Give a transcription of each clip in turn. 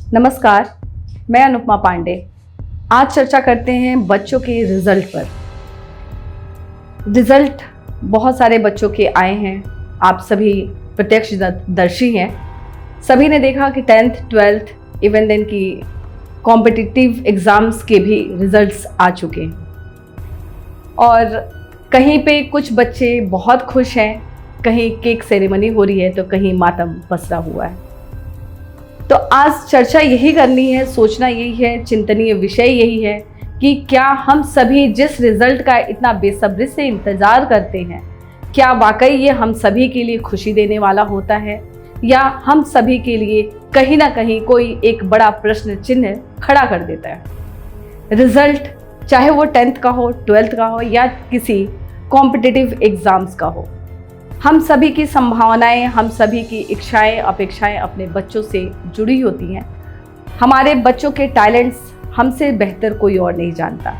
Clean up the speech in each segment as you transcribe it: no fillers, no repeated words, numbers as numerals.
नमस्कार, मैं अनुपमा पांडे। आज चर्चा करते हैं बच्चों के रिजल्ट पर। रिजल्ट बहुत सारे बच्चों के आए हैं, आप सभी प्रत्यक्षदर्शी हैं। सभी ने देखा कि 10th 12th इवन देन की कॉम्पिटिटिव एग्ज़ाम्स के भी रिजल्ट्स आ चुके हैं और कहीं पे कुछ बच्चे बहुत खुश हैं, कहीं केक सेरेमनी हो रही है तो कहीं मातम पसरा हुआ है। तो आज चर्चा यही करनी है, सोचना यही है, चिंतनीय विषय यही है कि क्या हम सभी जिस रिजल्ट का इतना बेसब्री से इंतज़ार करते हैं, क्या वाकई ये हम सभी के लिए खुशी देने वाला होता है या हम सभी के लिए कहीं ना कहीं कोई एक बड़ा प्रश्न चिन्ह खड़ा कर देता है। रिजल्ट चाहे वो 10th का हो, 12th का हो या किसी कॉम्पिटिटिव एग्ज़ाम्स का हो, हम सभी की संभावनाएं, हम सभी की इच्छाएं, अपेक्षाएं अपने बच्चों से जुड़ी होती हैं। हमारे बच्चों के टैलेंट्स हमसे बेहतर कोई और नहीं जानता।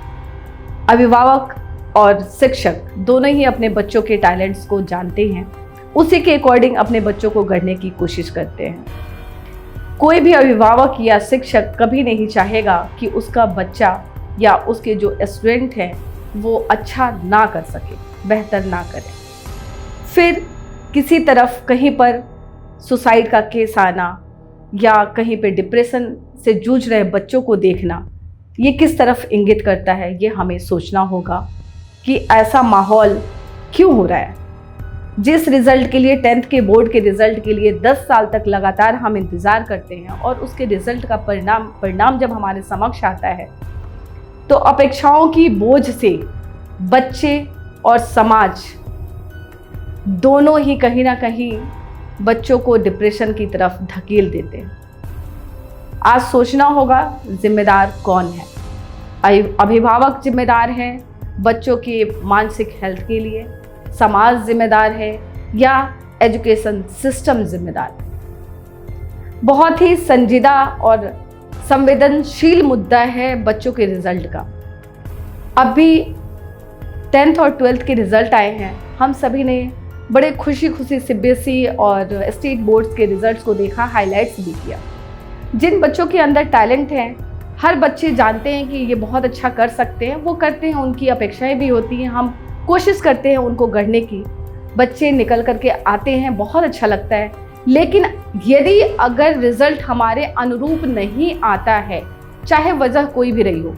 अभिभावक और शिक्षक दोनों ही अपने बच्चों के टैलेंट्स को जानते हैं, उसी के अकॉर्डिंग अपने बच्चों को गढ़ने की कोशिश करते हैं। कोई भी अभिभावक या शिक्षक कभी नहीं चाहेगा कि उसका बच्चा या उसके जो स्टूडेंट हैं वो अच्छा ना कर सके, बेहतर ना करे। फिर किसी तरफ कहीं पर सुसाइड का केस आना या कहीं पे डिप्रेशन से जूझ रहे बच्चों को देखना, ये किस तरफ इंगित करता है, ये हमें सोचना होगा कि ऐसा माहौल क्यों हो रहा है। जिस रिज़ल्ट के लिए 10th के बोर्ड के रिज़ल्ट के लिए 10 साल तक लगातार हम इंतज़ार करते हैं और उसके रिज़ल्ट का परिणाम जब हमारे समक्ष आता है तो अपेक्षाओं की बोझ से बच्चे और समाज दोनों ही कहीं ना कहीं बच्चों को डिप्रेशन की तरफ धकेल देते हैं। आज सोचना होगा जिम्मेदार कौन है। अभिभावक जिम्मेदार हैं बच्चों के मानसिक हेल्थ के लिए, समाज जिम्मेदार है या एजुकेशन सिस्टम जिम्मेदार है। बहुत ही संजीदा और संवेदनशील मुद्दा है बच्चों के रिजल्ट का। अभी 10th और 12th के रिजल्ट आए हैं, हम सभी ने बड़े खुशी खुशी सीबीएसई और स्टेट बोर्ड्स के रिजल्ट्स को देखा, हाइलाइट्स भी किया। जिन बच्चों के अंदर टैलेंट हैं, हर बच्चे जानते हैं कि ये बहुत अच्छा कर सकते हैं, वो करते हैं, उनकी अपेक्षाएं भी होती हैं, हम कोशिश करते हैं उनको गढ़ने की। बच्चे निकल करके आते हैं, बहुत अच्छा लगता है। लेकिन यदि अगर रिजल्ट हमारे अनुरूप नहीं आता है, चाहे वजह कोई भी रही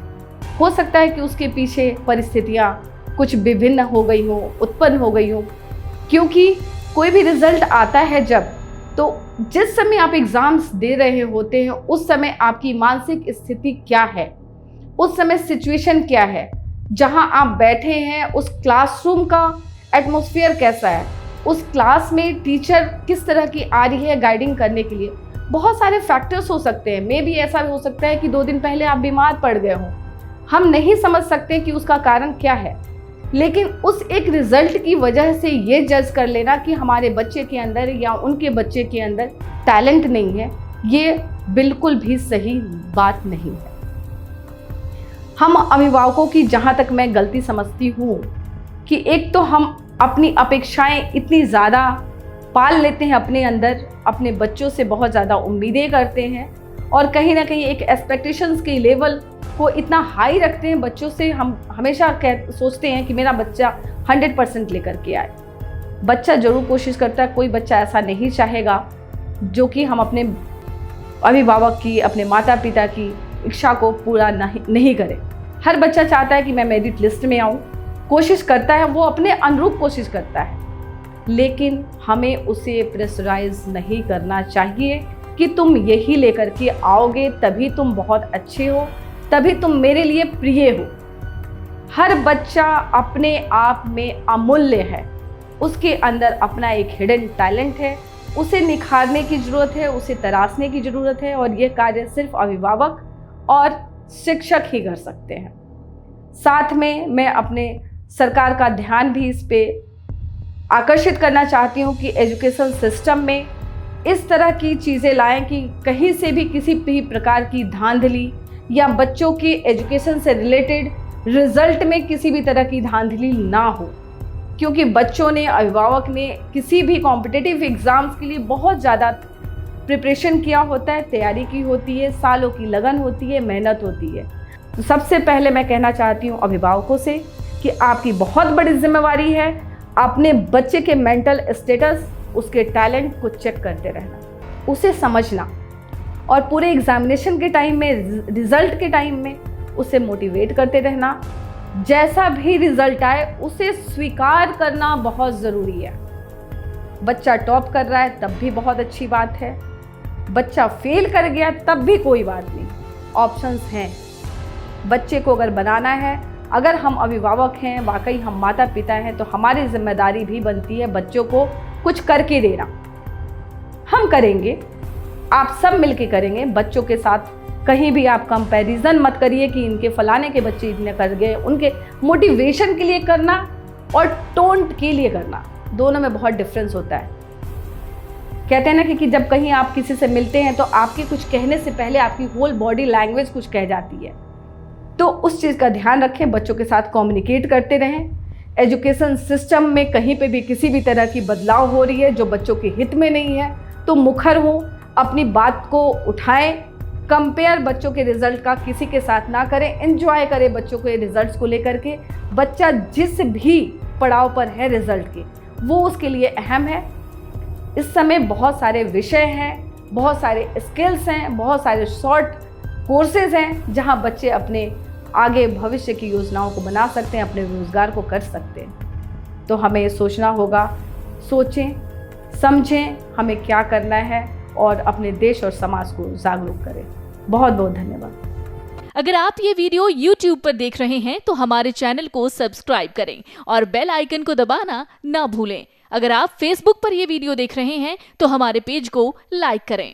हो सकता है कि उसके पीछे परिस्थितियाँ कुछ विभिन्न हो गई हो, उत्पन्न हो गई हो, क्योंकि कोई भी रिज़ल्ट आता है जब, तो जिस समय आप एग्ज़ाम्स दे रहे होते हैं उस समय आपकी मानसिक स्थिति क्या है, उस समय सिचुएशन क्या है, जहां आप बैठे हैं उस क्लासरूम का एटमॉस्फेयर कैसा है, उस क्लास में टीचर किस तरह की आ रही है गाइडिंग करने के लिए। बहुत सारे फैक्टर्स हो सकते हैं। मे भी ऐसा भी हो सकता है कि 2 दिन पहले आप बीमार पड़ गए हों, हम नहीं समझ सकते कि उसका कारण क्या है। लेकिन उस एक रिज़ल्ट की वजह से ये जज कर लेना कि हमारे बच्चे के अंदर या उनके बच्चे के अंदर टैलेंट नहीं है, ये बिल्कुल भी सही बात नहीं है। हम अभिभावकों की जहाँ तक मैं गलती समझती हूँ कि एक तो हम अपनी अपेक्षाएं इतनी ज़्यादा पाल लेते हैं अपने अंदर, अपने बच्चों से बहुत ज़्यादा उम्मीदें करते हैं और कहीं ना कहीं एक एक्सपेक्टेशंस के लेवल को इतना हाई रखते हैं बच्चों से। हम हमेशा सोचते हैं कि मेरा बच्चा 100% लेकर के आए। बच्चा ज़रूर कोशिश करता है, कोई बच्चा ऐसा नहीं चाहेगा जो कि हम अपने अभिभावक की, अपने माता पिता की इच्छा को पूरा नहीं करें। हर बच्चा चाहता है कि मैं मेरिट लिस्ट में आऊँ, कोशिश करता है, वो अपने अनुरूप कोशिश करता है, लेकिन हमें उसे प्रेशराइज नहीं करना चाहिए कि तुम यही लेकर के आओगे तभी तुम बहुत अच्छे हो, तभी तुम मेरे लिए प्रिय हो। हर बच्चा अपने आप में अमूल्य है, उसके अंदर अपना एक हिडन टैलेंट है, उसे निखारने की ज़रूरत है, उसे तराशने की ज़रूरत है और ये कार्य सिर्फ अभिभावक और शिक्षक ही कर सकते हैं। साथ में मैं अपने सरकार का ध्यान भी इस पे आकर्षित करना चाहती हूँ कि एजुकेशन सिस्टम में इस तरह की चीज़ें लाएं कि कहीं से भी किसी भी प्रकार की धांधली या बच्चों के एजुकेशन से रिलेटेड रिजल्ट में किसी भी तरह की धांधली ना हो, क्योंकि बच्चों ने, अभिभावक ने किसी भी कॉम्पिटिटिव एग्ज़ाम्स के लिए बहुत ज़्यादा प्रिपरेशन किया होता है, तैयारी की होती है, सालों की लगन होती है, मेहनत होती है। तो सबसे पहले मैं कहना चाहती हूँ अभिभावकों से कि आपकी बहुत बड़ी जिम्मेवारी है अपने बच्चे के मेंटल स्टेटस, उसके टैलेंट को चेक करते रहना, उसे समझना और पूरे एग्जामिनेशन के टाइम में, रिजल्ट के टाइम में उसे मोटिवेट करते रहना। जैसा भी रिजल्ट आए उसे स्वीकार करना बहुत ज़रूरी है। बच्चा टॉप कर रहा है तब भी बहुत अच्छी बात है, बच्चा फेल कर गया तब भी कोई बात नहीं, ऑप्शंस हैं। बच्चे को अगर बनाना है, अगर हम अभिभावक हैं, वाकई हम माता पिता हैं, तो हमारी जिम्मेदारी भी बनती है बच्चों को कुछ करके देना। हम करेंगे, आप सब मिलके करेंगे। बच्चों के साथ कहीं भी आप कंपैरिजन मत करिए कि इनके फलाने के बच्चे इतने कर गए। उनके मोटिवेशन के लिए करना और टोंट के लिए करना, दोनों में बहुत डिफरेंस होता है। कहते हैं ना कि जब कहीं आप किसी से मिलते हैं तो आपके कुछ कहने से पहले आपकी होल बॉडी लैंग्वेज कुछ कह जाती है। तो उस चीज़ का ध्यान रखें, बच्चों के साथ कम्युनिकेट करते रहें। एजुकेशन सिस्टम में कहीं पे भी किसी भी तरह की बदलाव हो रही है जो बच्चों के हित में नहीं है तो मुखर हो, अपनी बात को उठाएं। कंपेयर बच्चों के रिजल्ट का किसी के साथ ना करें, एंजॉय करें बच्चों के रिजल्ट्स को लेकर के। बच्चा जिस भी पड़ाव पर है रिजल्ट के, वो उसके लिए अहम है। इस समय बहुत सारे विषय हैं, बहुत सारे स्किल्स हैं, बहुत सारे शॉर्ट कोर्सेज हैं जहां बच्चे अपने आगे भविष्य की योजनाओं को बना सकते हैं, अपने रोजगार को कर सकते हैं। तो हमें ये सोचना होगा, सोचें समझें हमें क्या करना है और अपने देश और समाज को जागरूक करें। बहुत बहुत धन्यवाद। अगर आप ये वीडियो YouTube पर देख रहे हैं तो हमारे चैनल को सब्सक्राइब करें और बेल आइकन को दबाना ना भूलें। अगर आप Facebook पर ये वीडियो देख रहे हैं तो हमारे पेज को लाइक करें।